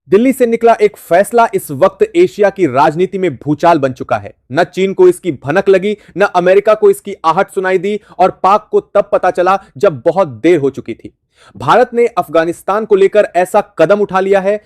दिल्ली से निकला एक फैसला इस वक्त एशिया की राजनीति में भूचाल बन चुका है। न चीन को इसकी भनक लगी, न अमेरिका को इसकी आहट सुनाई दी और पाक को तब पता चला जब बहुत देर हो चुकी थी। भारत ने अफगानिस्तान को लेकर ऐसा कदम उठा लिया है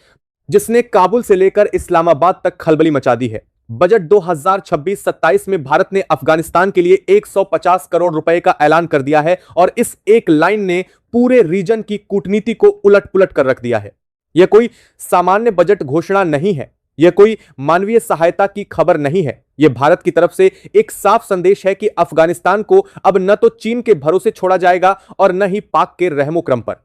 जिसने काबुल से लेकर इस्लामाबाद तक खलबली मचा दी है। बजट 2026-27 में भारत ने अफगानिस्तान के लिए 150 करोड़ रुपए का ऐलान कर दिया है और इस एक लाइन ने पूरे रीजन की कूटनीति को उलट-पुलट कर रख दिया है। यह कोई सामान्य बजट घोषणा नहीं है, यह कोई मानवीय सहायता की खबर नहीं है। यह भारत की तरफ से एक साफ संदेश है कि अफगानिस्तान को अब न तो चीन के भरोसे छोड़ा जाएगा और न ही पाक के रहमो क्रम पर।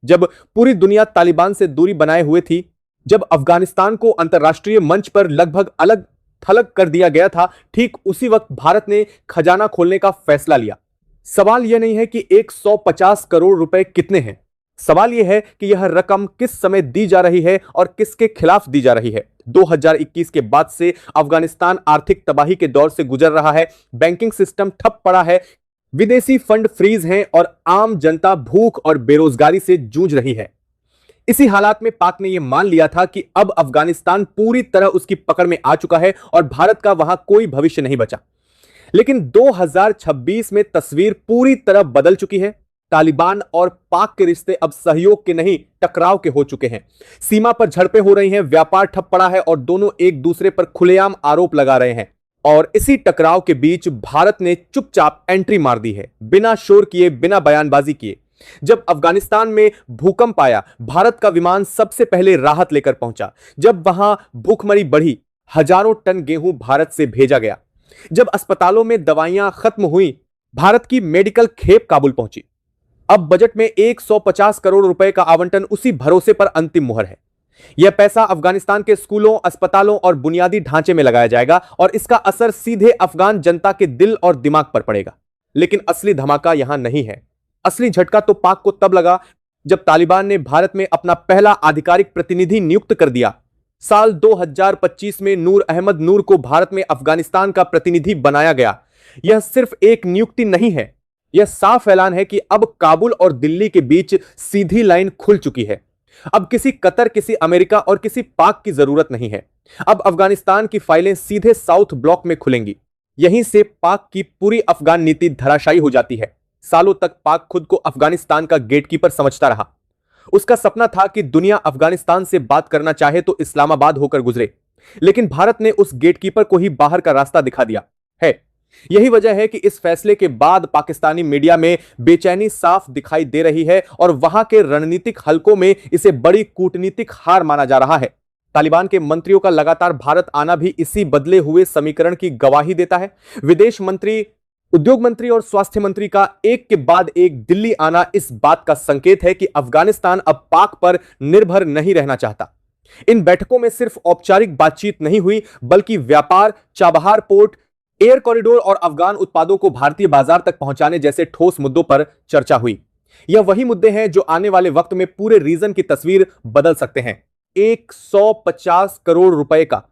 जब पूरी दुनिया तालिबान से दूरी बनाए हुए थी, जब अफगानिस्तान को अंतर्राष्ट्रीय मंच पर लगभग अलग थलग कर दिया गया था, ठीक उसी वक्त भारत ने खजाना खोलने का फैसला लिया। सवाल यह नहीं है कि 150 करोड़ रुपए कितने हैं, सवाल यह है कि यह रकम किस समय दी जा रही है और किसके खिलाफ दी जा रही है। 2021 के बाद से अफगानिस्तान आर्थिक तबाही के दौर से गुजर रहा है। बैंकिंग सिस्टम ठप पड़ा है, विदेशी फंड फ्रीज हैं और आम जनता भूख और बेरोजगारी से जूझ रही है। इसी हालात में पाक ने यह मान लिया था कि अब अफगानिस्तान पूरी तरह उसकी पकड़ में आ चुका है और भारत का वहां कोई भविष्य नहीं बचा। लेकिन 2026 में तस्वीर पूरी तरह बदल चुकी है। तालिबान और पाक के रिश्ते अब सहयोग के नहीं, टकराव के हो चुके हैं। सीमा पर झड़पें हो रही हैं, व्यापार ठप पड़ा है और दोनों एक दूसरे पर खुलेआम आरोप लगा रहे हैं। और इसी टकराव के बीच भारत ने चुपचाप एंट्री मार दी है, बिना शोर किए, बिना बयानबाजी किए। जब अफगानिस्तान में भूकंप आया, भारत का विमान सबसे पहले राहत लेकर पहुंचा। जब वहां भूखमरी बढ़ी, हजारों टन गेहूं भारत से भेजा गया। जब अस्पतालों में दवाइयां खत्म हुई, भारत की मेडिकल खेप काबुल पहुंची। अब बजट में 150 करोड़ रुपए का आवंटन उसी भरोसे पर अंतिम मुहर है। यह पैसा अफगानिस्तान के स्कूलों, अस्पतालों और बुनियादी ढांचे में लगाया जाएगा और इसका असर सीधे अफगान जनता के दिल और दिमाग पर पड़ेगा। लेकिन असली धमाका यहां नहीं है। असली झटका तो पाक को तब लगा जब तालिबान ने भारत में अपना पहला आधिकारिक प्रतिनिधि नियुक्त कर दिया। साल 2025 में नूर अहमद नूर को भारत में अफगानिस्तान का प्रतिनिधि बनाया गया। यह सिर्फ एक नियुक्ति नहीं है, यह साफ ऐलान है कि अब काबुल और दिल्ली के बीच सीधी लाइन खुल चुकी है। अब किसी कतर, किसी अमेरिका और किसी पाक की जरूरत नहीं है। अब अफगानिस्तान की फाइलें सीधे साउथ ब्लॉक में खुलेंगी। यहीं से पाक की पूरी अफगान नीति धराशायी हो जाती है। सालों तक पाक खुद को अफगानिस्तान का गेटकीपर समझता रहा। उसका सपना था कि दुनिया अफगानिस्तान से बात करना चाहे तो इस्लामाबाद होकर गुजरे। लेकिन भारत ने उस गेटकीपर को ही बाहर का रास्ता दिखा दिया है। यही वजह है कि इस फैसले के बाद पाकिस्तानी मीडिया में बेचैनी साफ दिखाई दे रही है और वहां के रणनीतिक हलकों में इसे बड़ी कूटनीतिक हार माना जा रहा है। तालिबान के मंत्रियों का लगातार भारत आना भी इसी बदले हुए समीकरण की गवाही देता है। विदेश मंत्री, उद्योग मंत्री और स्वास्थ्य मंत्री का एक के बाद एक दिल्ली आना इस बात का संकेत है कि अफगानिस्तान अब पाक पर निर्भर नहीं रहना चाहता। इन बैठकों में सिर्फ औपचारिक बातचीत नहीं हुई, बल्कि व्यापार, चाबहार पोर्ट, एयर कॉरिडोर और अफगान उत्पादों को भारतीय बाजार तक पहुंचाने जैसे ठोस मुद्दों पर चर्चा हुई। यह वही मुद्दे हैं जो आने वाले वक्त में पूरे रीजन की तस्वीर बदल सकते हैं। 150 करोड़ रुपए का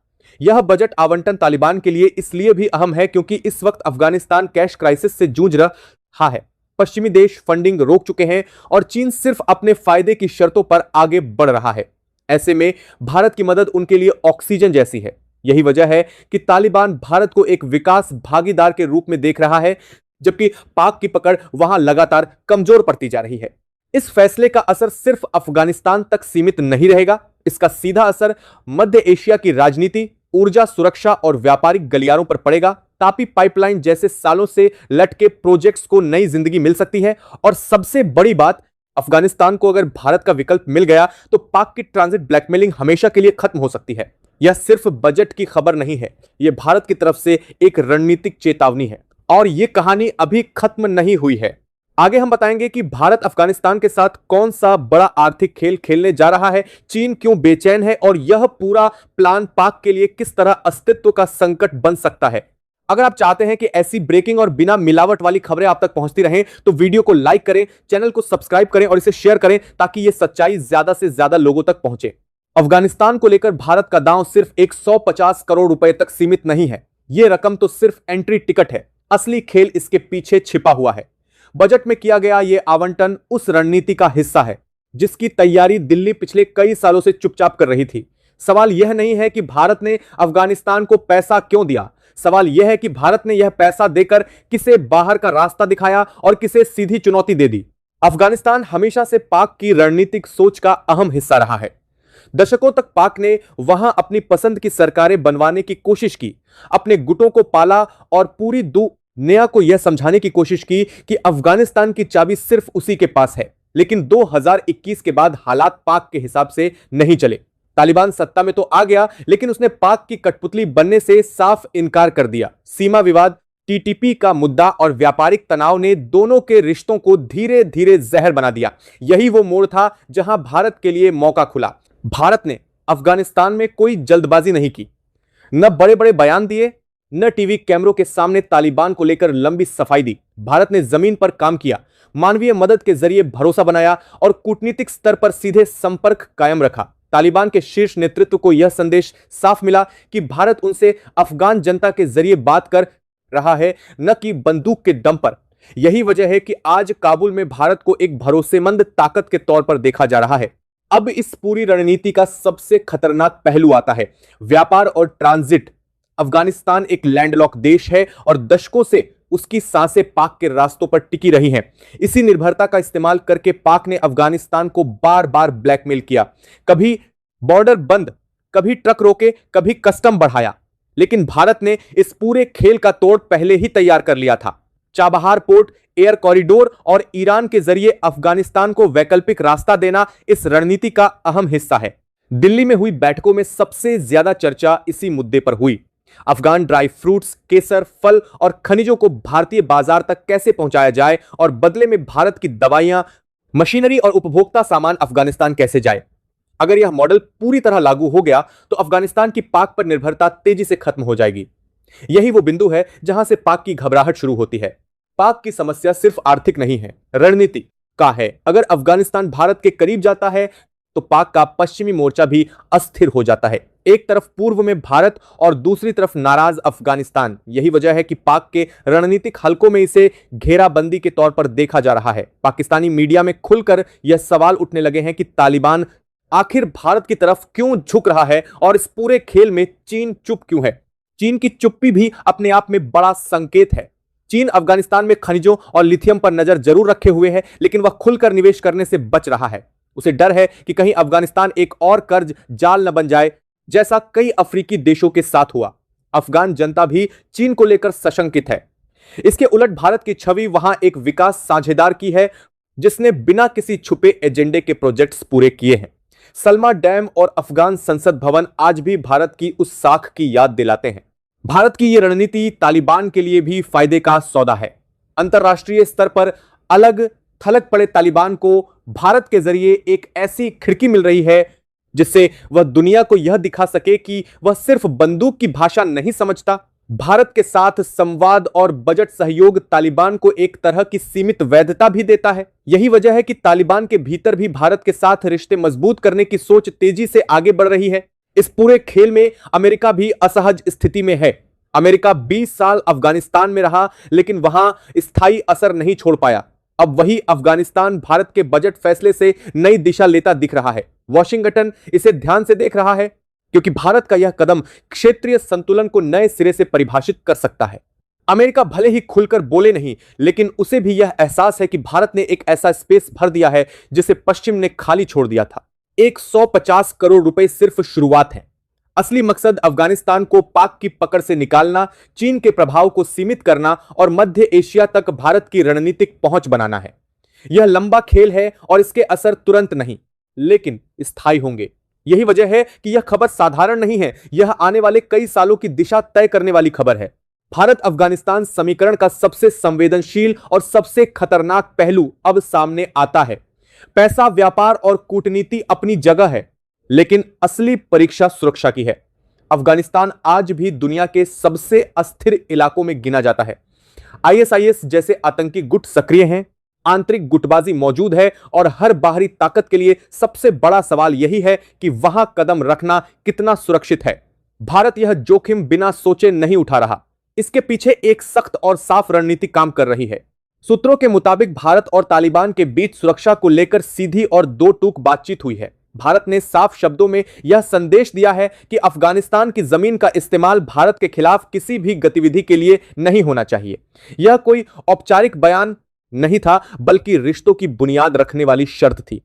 यह बजट आवंटन तालिबान के लिए इसलिए भी अहम है क्योंकि इस वक्त अफगानिस्तान कैश क्राइसिस से जूझ रहा है। पश्चिमी देश फंडिंग रोक चुके हैं और चीन सिर्फ अपने फायदे की शर्तों पर आगे बढ़ रहा है। ऐसे में भारत की मदद उनके लिए ऑक्सीजन जैसी है। यही वजह है कि तालिबान भारत को एक विकास भागीदार के रूप में देख रहा है, जबकि पाक की पकड़ वहां लगातार कमजोर पड़ती जा रही है। इस फैसले का असर सिर्फ अफगानिस्तान तक सीमित नहीं रहेगा, इसका सीधा असर मध्य एशिया की राजनीति, ऊर्जा सुरक्षा और व्यापारिक गलियारों पर पड़ेगा। तापी पाइपलाइन जैसे सालों से लटके प्रोजेक्ट्स को नई जिंदगी मिल सकती है और सबसे बड़ी बात, अफगानिस्तान को अगर भारत का विकल्प मिल गया तो पाक की ट्रांजिट ब्लैकमेलिंग हमेशा के लिए खत्म हो सकती है। यह सिर्फ बजट की खबर नहीं है, यह भारत की तरफ से एक रणनीतिक चेतावनी है और यह कहानी अभी खत्म नहीं हुई है। आगे हम बताएंगे कि भारत अफगानिस्तान के साथ कौन सा बड़ा आर्थिक खेल खेलने जा रहा है, चीन क्यों बेचैन है और यह पूरा प्लान पाक के लिए किस तरह अस्तित्व का संकट बन सकता है। अगर आप चाहते हैं कि ऐसी ब्रेकिंग और बिना मिलावट वाली खबरें आप तक पहुंचती रहें तो वीडियो को लाइक करें, चैनल को सब्सक्राइब करें और इसे शेयर करें ताकि यह सच्चाई ज्यादा से ज्यादा लोगों तक पहुंचे। अफगानिस्तान को लेकर भारत का दांव सिर्फ 150 करोड़ रुपए तक सीमित नहीं है। यह रकम तो सिर्फ एंट्री टिकट है, असली खेल इसके पीछे छिपा हुआ है। बजट में किया गया यह आवंटन उस रणनीति का हिस्सा है जिसकी तैयारी दिल्ली पिछले कई सालों से चुपचाप कर रही थी। सवाल यह नहीं है कि भारत ने अफगानिस्तान को पैसा क्यों दिया, सवाल यह है कि भारत ने यह पैसा देकर किसे बाहर का रास्ता दिखाया और किसे सीधी चुनौती दे दी। अफगानिस्तान हमेशा से पाक की रणनीतिक सोच का अहम हिस्सा रहा है। दशकों तक पाक ने वहां अपनी पसंद की सरकारें बनवाने की कोशिश की, अपने गुटों को पाला और पूरी दुनिया को यह समझाने की कोशिश की कि अफगानिस्तान की चाबी सिर्फ उसी के पास है। लेकिन 2021 के बाद हालात पाक के हिसाब से नहीं चले। तालिबान सत्ता में तो आ गया, लेकिन उसने पाक की कठपुतली बनने से साफ इनकार कर दिया। सीमा विवाद, टीटीपी का मुद्दा और व्यापारिक तनाव ने दोनों के रिश्तों को धीरे धीरे जहर बना दिया। यही वो मोड़ था जहां भारत के लिए मौका खुला। भारत ने अफगानिस्तान में कोई जल्दबाजी नहीं की, न बड़े बड़े बयान दिए, न टीवी कैमरों के सामने तालिबान को लेकर लंबी सफाई दी। भारत ने जमीन पर काम किया, मानवीय मदद के जरिए भरोसा बनाया और कूटनीतिक स्तर पर सीधे संपर्क कायम रखा। तालिबान के शीर्ष नेतृत्व को यह संदेश साफ मिला कि भारत उनसे अफगान जनता के जरिए बात कर रहा है, न कि बंदूक के दम पर। यही वजह है कि आज काबुल में भारत को एक भरोसेमंद ताकत के तौर पर देखा जा रहा है। अब इस पूरी रणनीति का सबसे खतरनाक पहलू आता है, व्यापार और ट्रांजिट। अफगानिस्तान एक लैंडलॉक देश है और दशकों से उसकी सांसें पाक के रास्तों पर टिकी रही हैं। इसी निर्भरता का इस्तेमाल करके पाक ने अफगानिस्तान को बार बार ब्लैकमेल किया। कभी बॉर्डर बंद, कभी ट्रक रोके, कभी कस्टम बढ़ाया। लेकिन भारत ने इस पूरे खेल का तोड़ पहले ही तैयार कर लिया था। चाबहार पोर्ट, एयर कॉरिडोर और ईरान के जरिए अफगानिस्तान को वैकल्पिक रास्ता देना इस रणनीति का अहम हिस्सा है। दिल्ली में हुई बैठकों में सबसे ज्यादा चर्चा इसी मुद्दे पर हुई। अफगान ड्राई फ्रूट्स, केसर, फल और खनिजों को भारतीय बाजार तक कैसे पहुंचाया जाए और बदले में भारत की दवाइयां, मशीनरी और उपभोक्ता सामान अफगानिस्तान कैसे जाए। अगर यह मॉडल पूरी तरह लागू हो गया तो अफगानिस्तान की पाक पर निर्भरता तेजी से खत्म हो जाएगी। यही वो बिंदु है जहां से पाक की घबराहट शुरू होती है। पाक की समस्या सिर्फ आर्थिक नहीं है, रणनीति का है। अगर अफगानिस्तान भारत के करीब जाता है तो पाक का पश्चिमी मोर्चा भी अस्थिर हो जाता है। एक तरफ पूर्व में भारत और दूसरी तरफ नाराज अफगानिस्तान। यही वजह है कि पाक के रणनीतिक हलकों में इसे घेराबंदी के तौर पर देखा जा रहा है। पाकिस्तानी मीडिया में खुलकर यह सवाल उठने लगे हैं कि तालिबान आखिर भारत की तरफ क्यों झुक रहा है और इस पूरे खेल में चीन चुप क्यों है। चीन की चुप्पी भी अपने आप में बड़ा संकेत है। चीन अफगानिस्तान में खनिजों और लिथियम पर नजर जरूर रखे हुए है, लेकिन वह खुलकर निवेश करने से बच रहा है। उसे डर है कि कहीं अफगानिस्तान एक और कर्ज जाल न बन जाए, जैसा कई अफ्रीकी देशों के साथ हुआ। अफगान जनता भी चीन को लेकर सशंकित है। इसके उलट भारत की छवि वहां एक विकास साझेदार की है, जिसने बिना किसी छुपे एजेंडे के प्रोजेक्ट्स पूरे किए हैं। सलमा डैम और अफगान संसद भवन आज भी भारत की उस साख की याद दिलाते हैं। भारत की यह रणनीति तालिबान के लिए भी फायदे का सौदा है। अंतरराष्ट्रीय स्तर पर अलग थलग पड़े तालिबान को भारत के जरिए एक ऐसी खिड़की मिल रही है जिससे वह दुनिया को यह दिखा सके कि वह सिर्फ बंदूक की भाषा नहीं समझता। भारत के साथ संवाद और बजट सहयोग तालिबान को एक तरह की सीमित वैधता भी देता है। यही वजह है कि तालिबान के भीतर भी भारत के साथ रिश्ते मजबूत करने की सोच तेजी से आगे बढ़ रही है। इस पूरे खेल में अमेरिका भी असहज स्थिति में है। अमेरिका 20 साल अफगानिस्तान में रहा, लेकिन वहां स्थायी असर नहीं छोड़ पाया। अब वही अफगानिस्तान भारत के बजट फैसले से नई दिशा लेता दिख रहा है। वॉशिंगटन इसे ध्यान से देख रहा है, क्योंकि भारत का यह कदम क्षेत्रीय संतुलन को नए सिरे से परिभाषित कर सकता है। अमेरिका भले ही खुलकर बोले नहीं, लेकिन उसे भी यह एहसास है कि भारत ने एक ऐसा स्पेस भर दिया है जिसे पश्चिम ने खाली छोड़ दिया था। 150 करोड़ रुपए सिर्फ शुरुआत है। असली मकसद अफगानिस्तान को पाक की पकड़ से निकालना, चीन के प्रभाव को सीमित करना और मध्य एशिया तक भारत की रणनीतिक पहुंच बनाना है। यह लंबा खेल है और इसके असर तुरंत नहीं, लेकिन स्थायी होंगे। यही वजह है कि यह खबर साधारण नहीं है, यह आने वाले कई सालों की दिशा तय करने वाली खबर है। भारत अफगानिस्तान समीकरण का सबसे संवेदनशील और सबसे खतरनाक पहलू अब सामने आता है। पैसा, व्यापार और कूटनीति अपनी जगह है, लेकिन असली परीक्षा सुरक्षा की है। अफगानिस्तान आज भी दुनिया के सबसे अस्थिर इलाकों में गिना जाता है। आईएसआईएस जैसे आतंकी गुट सक्रिय हैं, आंतरिक गुटबाजी मौजूद है और हर बाहरी ताकत के लिए सबसे बड़ा सवाल यही है कि वहां कदम रखना कितना सुरक्षित है। भारत यह जोखिम बिना सोचे नहीं उठा रहा। इसके पीछे एक सख्त और साफ रणनीति काम कर रही है। सूत्रों के मुताबिक भारत और तालिबान के बीच सुरक्षा को लेकर सीधी और दो टूक बातचीत हुई है। भारत ने साफ शब्दों में यह संदेश दिया है कि अफगानिस्तान की जमीन का इस्तेमाल भारत के खिलाफ किसी भी गतिविधि के लिए नहीं होना चाहिए। यह कोई औपचारिक बयान नहीं था, बल्कि रिश्तों की बुनियाद रखने वाली शर्त थी।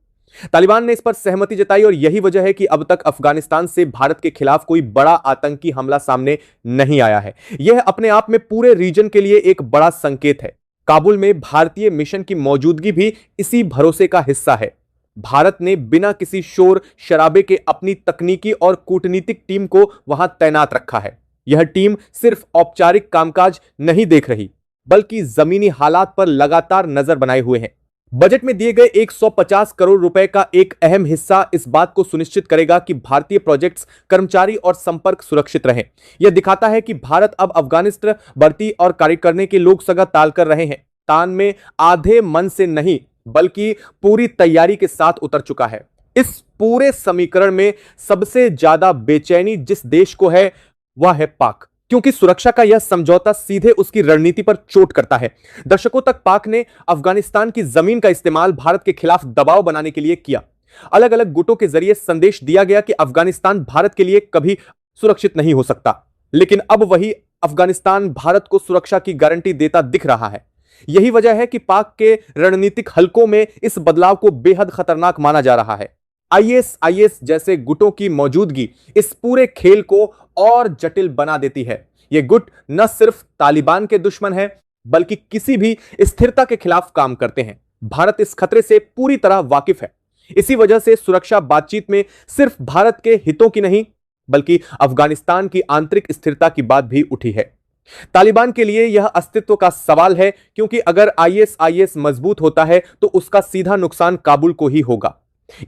तालिबान ने इस पर सहमति जताई और यही वजह है कि अब तक अफगानिस्तान से भारत के खिलाफ कोई बड़ा आतंकी हमला सामने नहीं आया है। यह अपने आप में पूरे रीजन के लिए एक बड़ा संकेत है। काबुल में भारतीय मिशन की मौजूदगी भी इसी भरोसे का हिस्सा है। भारत ने बिना किसी शोर शराबे के अपनी तकनीकी और कूटनीतिक टीम को वहां तैनात रखा है। यह टीम सिर्फ औपचारिक कामकाज नहीं देख रही, बल्कि जमीनी हालात पर लगातार नजर बनाए हुए है। बजट में दिए गए 150 करोड़ रुपए का एक अहम हिस्सा इस बात को सुनिश्चित करेगा कि भारतीय प्रोजेक्ट्स, कर्मचारी और संपर्क सुरक्षित रहें। यह दिखाता है कि भारत अब अफगानिस्तान भर्ती और कार्य करने के लोग सगा ताल कर रहे हैं। तान में आधे मन से नहीं, बल्कि पूरी तैयारी के साथ उतर चुका है। इस पूरे समीकरण में सबसे ज्यादा बेचैनी जिस देश को है वह है पाक, क्योंकि सुरक्षा का यह समझौता सीधे उसकी रणनीति पर चोट करता है। दशकों तक पाक ने अफगानिस्तान की जमीन का इस्तेमाल भारत के खिलाफ दबाव बनाने के लिए किया। अलग अलग गुटों के जरिए संदेश दिया गया कि अफगानिस्तान भारत के लिए कभी सुरक्षित नहीं हो सकता, लेकिन अब वही अफगानिस्तान भारत को सुरक्षा की गारंटी देता दिख रहा है। यही वजह है कि पाक के रणनीतिक हलकों में इस बदलाव को बेहद खतरनाक माना जा रहा है। आईएस जैसे गुटों की मौजूदगी इस पूरे खेल को और जटिल बना देती है। ये गुट न सिर्फ तालिबान के दुश्मन है, बल्कि किसी भी स्थिरता के खिलाफ काम करते हैं। भारत इस खतरे से पूरी तरह वाकिफ है। इसी वजह से सुरक्षा बातचीत में सिर्फ भारत के हितों की नहीं, बल्कि अफगानिस्तान की आंतरिक स्थिरता की बात भी उठी है। तालिबान के लिए यह अस्तित्व का सवाल है, क्योंकि अगर आईएस मजबूत होता है तो उसका सीधा नुकसान काबुल को ही होगा।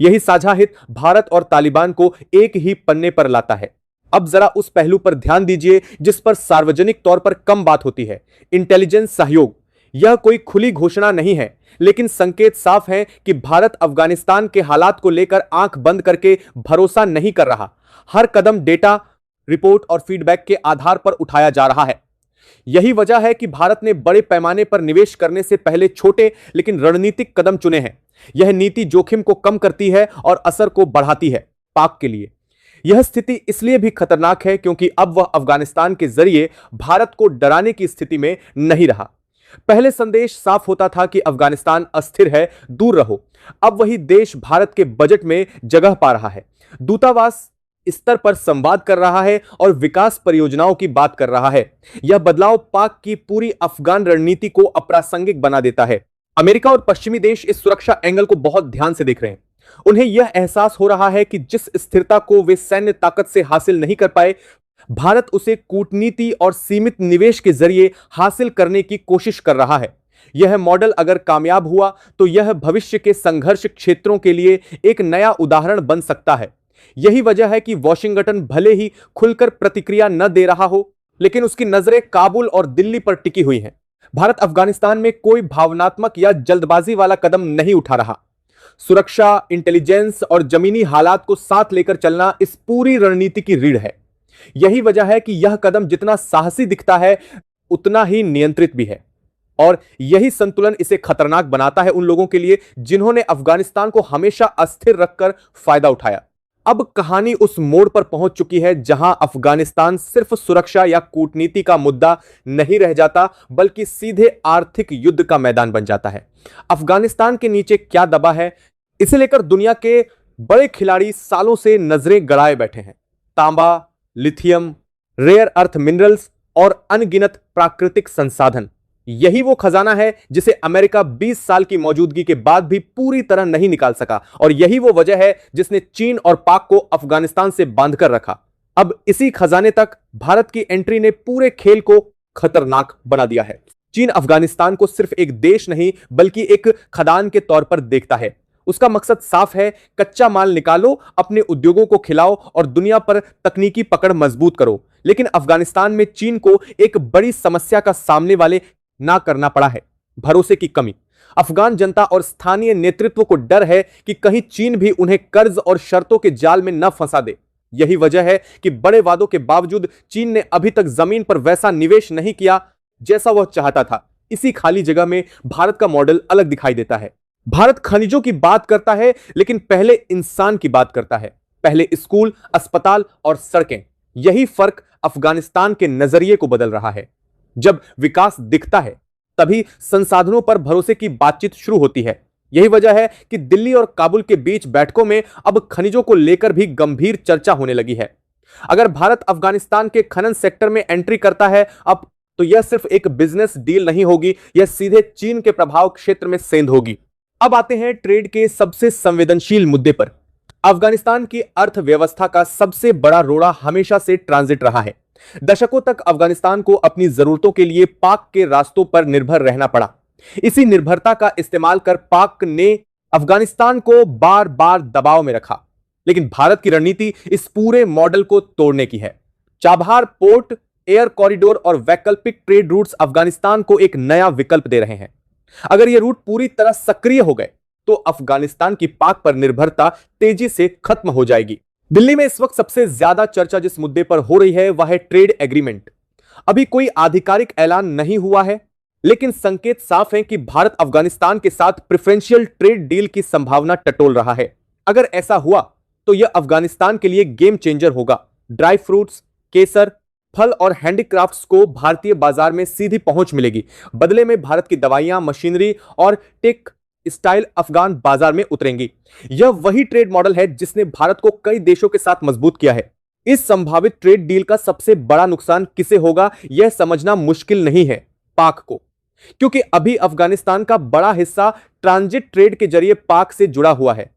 यही साझा हित भारत और तालिबान को एक ही पन्ने पर लाता है। अब जरा उस पहलू पर ध्यान दीजिए जिस पर सार्वजनिक तौर पर कम बात होती है, इंटेलिजेंस सहयोग। यह कोई खुली घोषणा नहीं है, लेकिन संकेत साफ है कि भारत अफगानिस्तान के हालात को लेकर आंख बंद करके भरोसा नहीं कर रहा। हर कदम डेटा, रिपोर्ट और फीडबैक के आधार पर उठाया जा रहा है। यही वजह है कि भारत ने बड़े पैमाने पर निवेश करने से पहले छोटे लेकिन रणनीतिक कदम चुने हैं। यह नीति जोखिम को कम करती है और असर को बढ़ाती है। पाक के लिए यह स्थिति इसलिए भी खतरनाक है क्योंकि अब वह अफगानिस्तान के जरिए भारत को डराने की स्थिति में नहीं रहा। पहले संदेश साफ होता था कि अफगानिस्तान अस्थिर है, दूर रहो। अब वही देश भारत के बजट में जगह पा रहा है, दूतावास स्तर पर संवाद कर रहा है और विकास परियोजनाओं की बात कर रहा है। यह बदलाव पाक की पूरी अफगान रणनीति को अप्रासंगिक बना देता है। अमेरिका और पश्चिमी देश इस सुरक्षा एंगल को बहुत ध्यान से देख रहे हैं। उन्हें यह एहसास हो रहा है कि जिस स्थिरता को वे सैन्य ताकत से हासिल नहीं कर पाए, भारत उसे कूटनीति और सीमित निवेश के जरिए हासिल करने की कोशिश कर रहा है। यह मॉडल अगर कामयाब हुआ तो यह भविष्य के संघर्ष क्षेत्रों के लिए एक नया उदाहरण बन सकता है। यही वजह है कि वॉशिंगटन भले ही खुलकर प्रतिक्रिया न दे रहा हो, लेकिन उसकी नजरें काबुल और दिल्ली पर टिकी हुई हैं। भारत अफगानिस्तान में कोई भावनात्मक या जल्दबाजी वाला कदम नहीं उठा रहा। सुरक्षा, इंटेलिजेंस और जमीनी हालात को साथ लेकर चलना इस पूरी रणनीति की रीढ़ है। यही वजह है कि यह कदम जितना साहसी दिखता है, उतना ही नियंत्रित भी है। और यही संतुलन इसे खतरनाक बनाता है उन लोगों के लिए जिन्होंने अफगानिस्तान को हमेशा अस्थिर रखकर फायदा उठाया। अब कहानी उस मोड़ पर पहुंच चुकी है जहां अफगानिस्तान सिर्फ सुरक्षा या कूटनीति का मुद्दा नहीं रह जाता, बल्कि सीधे आर्थिक युद्ध का मैदान बन जाता है। अफगानिस्तान के नीचे क्या दबा है, इसे लेकर दुनिया के बड़े खिलाड़ी सालों से नजरें गड़ाए बैठे हैं। तांबा, लिथियम, रेयर अर्थ मिनरल्स और अनगिनत प्राकृतिक संसाधन, यही वो खजाना है जिसे अमेरिका 20 साल की मौजूदगी के बाद भी पूरी तरह नहीं निकाल सका, और यही वो वजह है जिसने चीन और पाक को अफगानिस्तान से बांधकर रखा। अब इसी खजाने तक भारत की एंट्री ने पूरे खेल को खतरनाक बना दिया है। चीन अफगानिस्तान को सिर्फ एक देश नहीं, बल्कि एक खदान के तौर पर देखता है। उसका मकसद साफ है, कच्चा माल निकालो, अपने उद्योगों को खिलाओ और दुनिया पर तकनीकी पकड़ मजबूत करो। लेकिन अफगानिस्तान में चीन को एक बड़ी समस्या का सामने वाले ना करना पड़ा है, भरोसे की कमी। अफगान जनता और स्थानीय नेतृत्व को डर है कि कहीं चीन भी उन्हें कर्ज और शर्तों के जाल में न फंसा दे। यही वजह है कि बड़े वादों के बावजूद चीन ने अभी तक जमीन पर वैसा निवेश नहीं किया जैसा वह चाहता था। इसी खाली जगह में भारत का मॉडल अलग दिखाई देता है। भारत खनिजों की बात करता है, लेकिन पहले इंसान की बात करता है। पहले स्कूल, अस्पताल और सड़कें। यही फर्क अफगानिस्तान के नजरिए को बदल रहा है। जब विकास दिखता है, तभी संसाधनों पर भरोसे की बातचीत शुरू होती है। यही वजह है कि दिल्ली और काबुल के बीच बैठकों में अब खनिजों को लेकर भी गंभीर चर्चा होने लगी है। अगर भारत अफगानिस्तान के खनन सेक्टर में एंट्री करता है अब, तो यह सिर्फ एक बिजनेस डील नहीं होगी, यह सीधे चीन के प्रभाव क्षेत्र में सेंध होगी। अब आते हैं ट्रेड के सबसे संवेदनशील मुद्दे पर। अफगानिस्तान की अर्थव्यवस्था का सबसे बड़ा रोड़ा हमेशा से ट्रांजिट रहा है। दशकों तक अफगानिस्तान को अपनी जरूरतों के लिए पाक के रास्तों पर निर्भर रहना पड़ा। इसी निर्भरता का इस्तेमाल कर पाक ने अफगानिस्तान को बार बार दबाव में रखा। लेकिन भारत की रणनीति इस पूरे मॉडल को तोड़ने की है। चाबहार पोर्ट, एयर कॉरिडोर और वैकल्पिक ट्रेड रूट्स अफगानिस्तान को एक नया विकल्प दे रहे हैं। अगर ये रूट पूरी तरह सक्रिय हो गए तो अफगानिस्तान की पाक पर निर्भरता तेजी से खत्म हो जाएगी। दिल्ली में इस वक्त सबसे ज्यादा चर्चा जिस मुद्दे पर हो रही है वह है ट्रेड एग्रीमेंट। अभी कोई आधिकारिक ऐलान नहीं हुआ है, लेकिन संकेत साफ है कि भारत अफगानिस्तान के साथ प्रेफरेंशियल ट्रेड डील की संभावना टटोल रहा है। अगर ऐसा हुआ तो यह अफगानिस्तान के लिए गेम चेंजर होगा। ड्राई फ्रूट्स, केसर, फल और हैंडीक्राफ्ट्स को भारतीय बाजार में सीधी पहुंच मिलेगी। बदले में भारत की दवाइयां, मशीनरी और टेक स्टाइल अफगान बाजार में उतरेंगी। यह वही ट्रेड मॉडल है जिसने भारत को कई देशों के साथ मजबूत किया है। इस संभावित ट्रेड डील का सबसे बड़ा नुकसान किसे होगा, यह समझना मुश्किल नहीं है, पाक को। क्योंकि अभी अफगानिस्तान का बड़ा हिस्सा ट्रांजिट ट्रेड के जरिए पाक से जुड़ा हुआ है।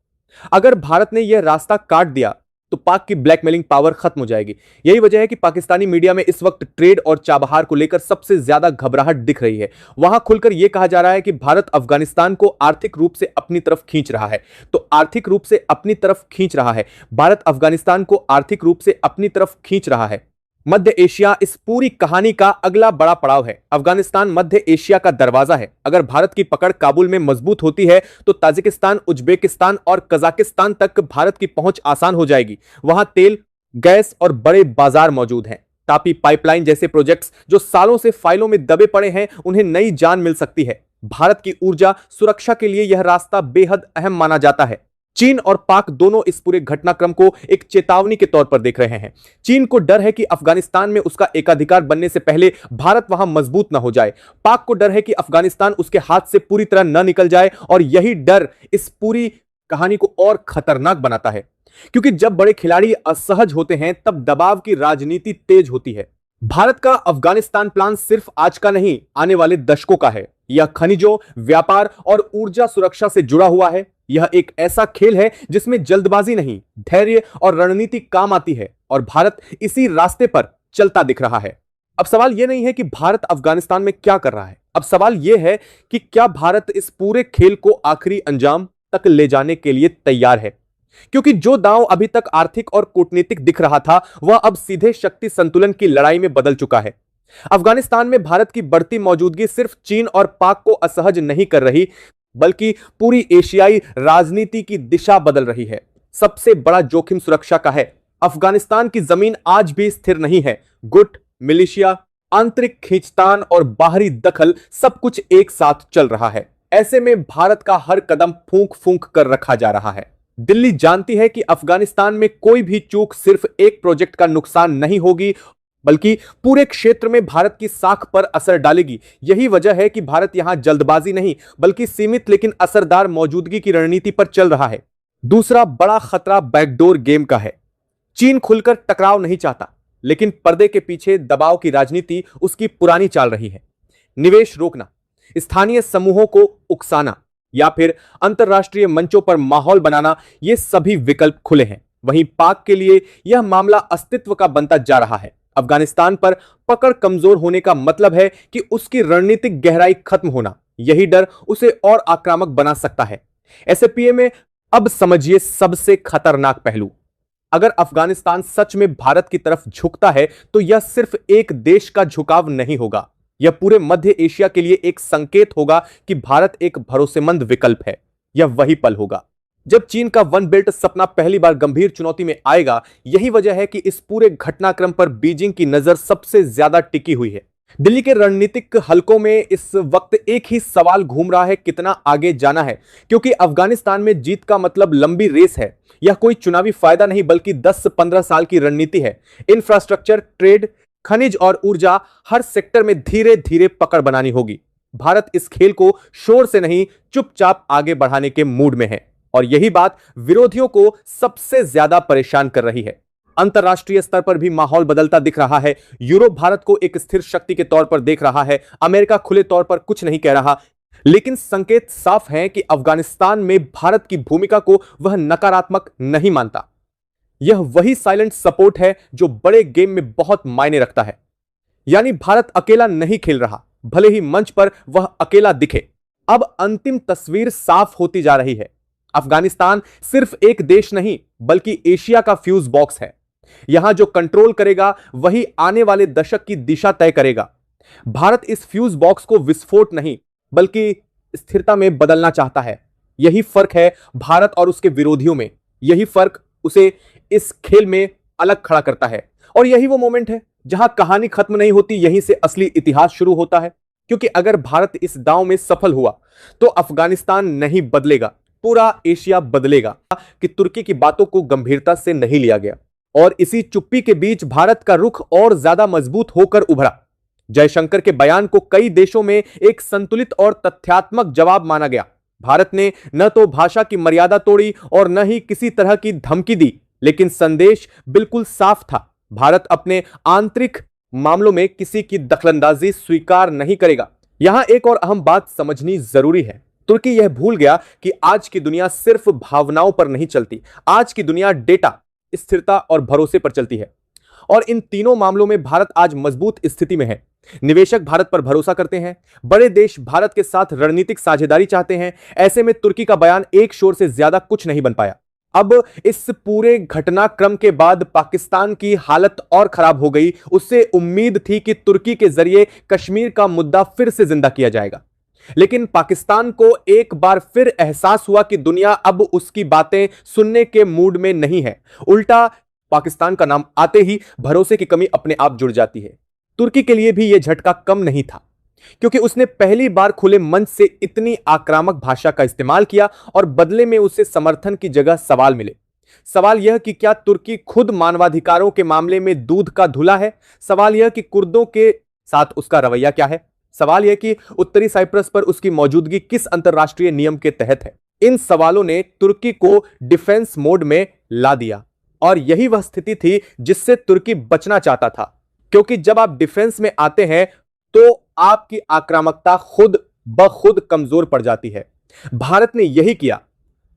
अगर भारत ने यह रास्ता काट दिया तो पाक की ब्लैकमेलिंग पावर खत्म हो जाएगी। यही वजह है कि पाकिस्तानी मीडिया में इस वक्त ट्रेड और चाबहार को लेकर सबसे ज्यादा घबराहट दिख रही है। वहां खुलकर यह कहा जा रहा है कि भारत अफगानिस्तान को आर्थिक रूप से अपनी तरफ खींच रहा है। तो आर्थिक रूप से अपनी तरफ खींच रहा है, भारत अफगानिस्तान को आर्थिक रूप से अपनी तरफ खींच रहा है। मध्य एशिया इस पूरी कहानी का अगला बड़ा पड़ाव है। अफगानिस्तान मध्य एशिया का दरवाजा है। अगर भारत की पकड़ काबुल में मजबूत होती है तो ताजिकिस्तान, उज्बेकिस्तान और कजाकिस्तान तक भारत की पहुंच आसान हो जाएगी। वहां तेल, गैस और बड़े बाजार मौजूद हैं। तापी पाइपलाइन जैसे प्रोजेक्ट्स जो सालों से फाइलों में दबे पड़े हैं, उन्हें नई जान मिल सकती है। भारत की ऊर्जा सुरक्षा के लिए यह रास्ता बेहद अहम माना जाता है। चीन और पाक दोनों इस पूरे घटनाक्रम को एक चेतावनी के तौर पर देख रहे हैं। चीन को डर है कि अफगानिस्तान में उसका एकाधिकार बनने से पहले भारत वहां मजबूत न हो जाए। पाक को डर है कि अफगानिस्तान उसके हाथ से पूरी तरह न निकल जाए, और यही डर इस पूरी कहानी को और खतरनाक बनाता है। क्योंकि जब बड़े खिलाड़ी असहज होते हैं तब दबाव की राजनीति तेज होती है। भारत का अफगानिस्तान प्लान सिर्फ आज का नहीं, आने वाले दशकों का है। यह खनिजों, व्यापार और ऊर्जा सुरक्षा से जुड़ा हुआ है। यह एक ऐसा खेल है जिसमें जल्दबाजी नहीं, धैर्य और रणनीति काम आती है, और भारत इसी रास्ते पर चलता दिख रहा है। अब सवाल यह नहीं है कि भारत अफगानिस्तान में क्या कर रहा है, अब सवाल यह है कि क्या भारत इस पूरे खेल को आखिरी अंजाम तक ले जाने के लिए तैयार है। क्योंकि जो दांव अभी तक आर्थिक और कूटनीतिक दिख रहा था, वह अब सीधे शक्ति संतुलन की लड़ाई में बदल चुका है। अफगानिस्तान में भारत की बढ़ती मौजूदगी सिर्फ चीन और पाक को असहज नहीं कर रही, बल्कि पूरी एशियाई राजनीति की दिशा बदल रही है। सबसे बड़ा जोखिम सुरक्षा का है। अफगानिस्तान की जमीन आज भी स्थिर नहीं है। गुट, मिलिशिया, आंतरिक खींचतान और बाहरी दखल सब कुछ एक साथ चल रहा है। ऐसे में भारत का हर कदम फूंक फूंक कर रखा जा रहा है। दिल्ली जानती है कि अफगानिस्तान में कोई भी चूक सिर्फ एक प्रोजेक्ट का नुकसान नहीं होगी, बल्कि पूरे क्षेत्र में भारत की साख पर असर डालेगी। यही वजह है कि भारत यहां जल्दबाजी नहीं, बल्कि सीमित लेकिन असरदार मौजूदगी की रणनीति पर चल रहा है। दूसरा बड़ा खतरा बैकडोर गेम का है। चीन खुलकर टकराव नहीं चाहता, लेकिन पर्दे के पीछे दबाव की राजनीति उसकी पुरानी चाल रही है। निवेश रोकना, स्थानीय समूहों को उकसाना या फिर अंतरराष्ट्रीय मंचों पर माहौल बनाना, ये सभी विकल्प खुले हैं। वहीं पाक के लिए यह मामला अस्तित्व का बनता जा रहा है। अफगानिस्तान पर पकड़ कमजोर होने का मतलब है कि उसकी रणनीतिक गहराई खत्म होना। यही डर उसे और आक्रामक बना सकता है। एसएपीए में अब समझिए सबसे खतरनाक पहलू। अगर अफगानिस्तान सच में भारत की तरफ झुकता है तो यह सिर्फ एक देश का झुकाव नहीं होगा, यह पूरे मध्य एशिया के लिए एक संकेत होगा कि भारत एक भरोसेमंद विकल्प है। यह वही पल होगा जब चीन का वन बेल्ट सपना पहली बार गंभीर चुनौती में आएगा। यही वजह है कि इस पूरे घटनाक्रम पर बीजिंग की नजर सबसे ज्यादा टिकी हुई है। दिल्ली के रणनीतिक हलकों में इस वक्त एक ही सवाल घूम रहा है, कितना आगे जाना है। क्योंकि अफगानिस्तान में जीत का मतलब लंबी रेस है। यह कोई चुनावी फायदा नहीं बल्कि 10-15 साल की रणनीति है। इंफ्रास्ट्रक्चर, ट्रेड, खनिज और ऊर्जा, हर सेक्टर में धीरे धीरे पकड़ बनानी होगी। भारत इस खेल को शोर से नहीं, चुपचाप आगे बढ़ाने के मूड में है। और यही बात विरोधियों को सबसे ज्यादा परेशान कर रही है। अंतरराष्ट्रीय स्तर पर भी माहौल बदलता दिख रहा है। यूरोप भारत को एक स्थिर शक्ति के तौर पर देख रहा है। अमेरिका खुले तौर पर कुछ नहीं कह रहा, लेकिन संकेत साफ हैं कि अफगानिस्तान में भारत की भूमिका को वह नकारात्मक नहीं मानता। यह वही साइलेंट सपोर्ट है जो बड़े गेम में बहुत मायने रखता है। यानी भारत अकेला नहीं खेल रहा, भले ही मंच पर वह अकेला दिखे। अब अंतिम तस्वीर साफ होती जा रही है। अफगानिस्तान सिर्फ एक देश नहीं बल्कि एशिया का फ्यूज बॉक्स है। यहां जो कंट्रोल करेगा वही आने वाले दशक की दिशा तय करेगा। भारत इस फ्यूज बॉक्स को विस्फोट नहीं बल्कि स्थिरता में बदलना चाहता है। यही फर्क है भारत और उसके विरोधियों में। यही फर्क उसे इस खेल में अलग खड़ा करता है। और यही वो मोमेंट है जहां कहानी खत्म नहीं होती, यहीं से असली इतिहास शुरू होता है। क्योंकि अगर भारत इस दांव में सफल हुआ तो अफगानिस्तान नहीं बदलेगा, पूरा एशिया बदलेगा। कि तुर्की की बातों को गंभीरता से नहीं लिया गया और इसी चुप्पी के बीच भारत का रुख और ज्यादा मजबूत होकर उभरा। जयशंकर के बयान को कई देशों में एक संतुलित और तथ्यात्मक जवाब माना गया। भारत ने न तो भाषा की मर्यादा तोड़ी और न ही किसी तरह की धमकी दी, लेकिन संदेश बिल्कुल साफ था। भारत अपने आंतरिक मामलों में किसी की दखलंदाजी स्वीकार नहीं करेगा। यहां एक और अहम बात समझनी जरूरी है। तुर्की यह भूल गया कि आज की दुनिया सिर्फ भावनाओं पर नहीं चलती। आज की दुनिया डेटा, स्थिरता और भरोसे पर चलती है। और इन तीनों मामलों में भारत आज मजबूत स्थिति में है। निवेशक भारत पर भरोसा करते हैं, बड़े देश भारत के साथ रणनीतिक साझेदारी चाहते हैं। ऐसे में तुर्की का बयान एक शोर से ज्यादा कुछ नहीं बन पाया। अब इस पूरे घटनाक्रम के बाद पाकिस्तान की हालत और खराब हो गई। उससे उम्मीद थी कि तुर्की के जरिए कश्मीर का मुद्दा फिर से जिंदा किया जाएगा, लेकिन पाकिस्तान को एक बार फिर एहसास हुआ कि दुनिया अब उसकी बातें सुनने के मूड में नहीं है। उल्टा पाकिस्तान का नाम आते ही भरोसे की कमी अपने आप जुड़ जाती है। तुर्की के लिए भी यह झटका कम नहीं था, क्योंकि उसने पहली बार खुले मंच से इतनी आक्रामक भाषा का इस्तेमाल किया और बदले में उसे समर्थन की जगह सवाल मिले। सवाल यह कि क्या तुर्की खुद मानवाधिकारों के मामले में दूध का धुला है? सवाल यह कि कुर्दों के साथ उसका रवैया क्या है? सवाल यह कि उत्तरी साइप्रस पर उसकी मौजूदगी किस अंतरराष्ट्रीय नियम के तहत है? इन सवालों ने तुर्की को डिफेंस मोड में ला दिया और यही वह स्थिति थी जिससे तुर्की बचना चाहता था। क्योंकि जब आप डिफेंस में आते हैं तो आपकी आक्रामकता खुद ब खुद कमजोर पड़ जाती है। भारत ने यही किया,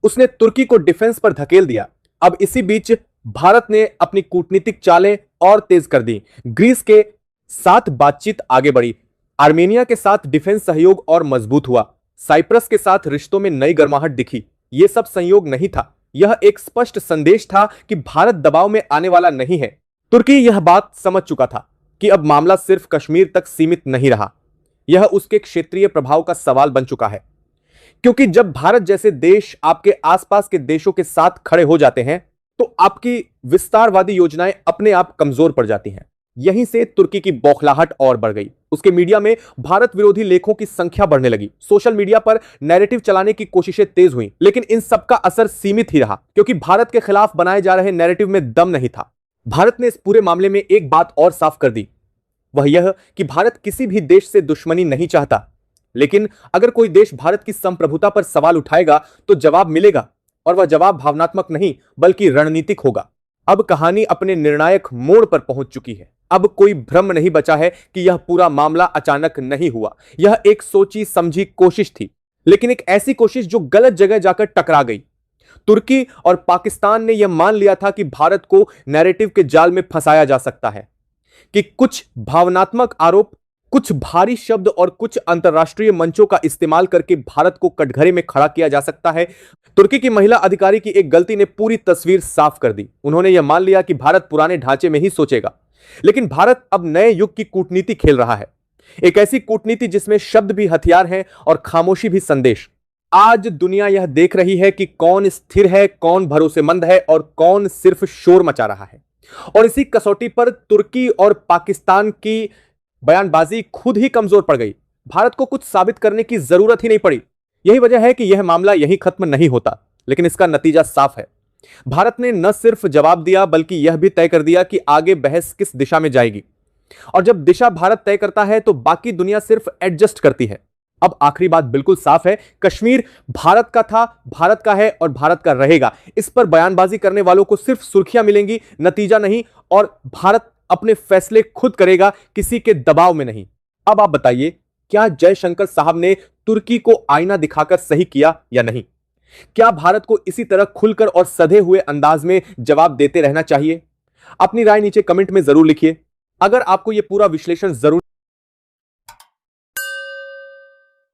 उसने तुर्की को डिफेंस पर धकेल दिया। अब इसी बीच भारत ने अपनी कूटनीतिक चालें और तेज कर दी। ग्रीस के साथ बातचीत आगे बढ़ी, आर्मेनिया के साथ डिफेंस सहयोग और मजबूत हुआ, साइप्रस के साथ रिश्तों में नई गर्माहट दिखी। यह सब संयोग नहीं था, यह एक स्पष्ट संदेश था कि भारत दबाव में आने वाला नहीं है। तुर्की यह बात समझ चुका था कि अब मामला सिर्फ कश्मीर तक सीमित नहीं रहा, यह उसके क्षेत्रीय प्रभाव का सवाल बन चुका है। क्योंकि जब भारत जैसे देश आपके आसपास के देशों के साथ खड़े हो जाते हैं तो आपकी विस्तारवादी योजनाएं अपने आप कमजोर पड़ जाती हैं। यहीं से तुर्की की बौखलाहट और बढ़ गई। उसके मीडिया में भारत विरोधी लेखों की संख्या बढ़ने लगी। सोशल मीडिया पर नैरेटिव चलाने की कोशिशें तेज हुई, लेकिन इन सबका असर सीमित ही रहा, क्योंकि भारत के खिलाफ बनाए जा रहे नैरेटिव में दम नहीं था। भारत ने इस पूरे मामले में एक बात और साफ कर दी, वह यह कि भारत किसी भी देश से दुश्मनी नहीं चाहता, लेकिन अगर कोई देश भारत की संप्रभुता पर सवाल उठाएगा तो जवाब मिलेगा, और वह जवाब भावनात्मक नहीं बल्कि रणनीतिक होगा। अब कहानी अपने निर्णायक मोड़ पर पहुंच चुकी है। अब कोई भ्रम नहीं बचा है कि यह पूरा मामला अचानक नहीं हुआ। यह एक सोची समझी कोशिश थी, लेकिन एक ऐसी कोशिश जो गलत जगह जाकर टकरा गई। तुर्की और पाकिस्तान ने यह मान लिया था कि भारत को नैरेटिव के जाल में फंसाया जा सकता है, कि कुछ भावनात्मक आरोप, कुछ भारी शब्द और कुछ अंतरराष्ट्रीय मंचों का इस्तेमाल करके भारत को कटघरे में खड़ा किया जा सकता है। तुर्की की महिला अधिकारी की एक गलती ने पूरी तस्वीर साफ कर दी। उन्होंने यह मान लिया कि भारत पुराने ढांचे में ही सोचेगा, लेकिन भारत अब नए युग की कूटनीति खेल रहा है। एक ऐसी कूटनीति जिसमें शब्द भी हथियार हैं और खामोशी भी संदेश। आज दुनिया यह देख रही है कि कौन स्थिर है, कौन भरोसेमंद है और कौन सिर्फ शोर मचा रहा है। और इसी कसौटी पर तुर्की और पाकिस्तान की बयानबाजी खुद ही कमजोर पड़ गई। भारत को कुछ साबित करने की जरूरत ही नहीं पड़ी। यही वजह है कि यह मामला यहीं खत्म नहीं होता, लेकिन इसका नतीजा साफ है। भारत ने न सिर्फ जवाब दिया बल्कि यह भी तय कर दिया कि आगे बहस किस दिशा में जाएगी। और जब दिशा भारत तय करता है तो बाकी दुनिया सिर्फ एडजस्ट करती है। अब आखिरी बात बिल्कुल साफ है, कश्मीर भारत का था, भारत का है और भारत का रहेगा। इस पर बयानबाजी करने वालों को सिर्फ सुर्खियां मिलेंगी, नतीजा नहीं। और भारत अपने फैसले खुद करेगा, किसी के दबाव में नहीं। अब आप बताइए, क्या जयशंकर साहब ने तुर्की को आईना दिखाकर सही किया या नहीं? क्या भारत को इसी तरह खुलकर और सधे हुए अंदाज में जवाब देते रहना चाहिए? अपनी राय नीचे कमेंट में जरूर लिखिए। अगर आपको यह पूरा विश्लेषण जरूर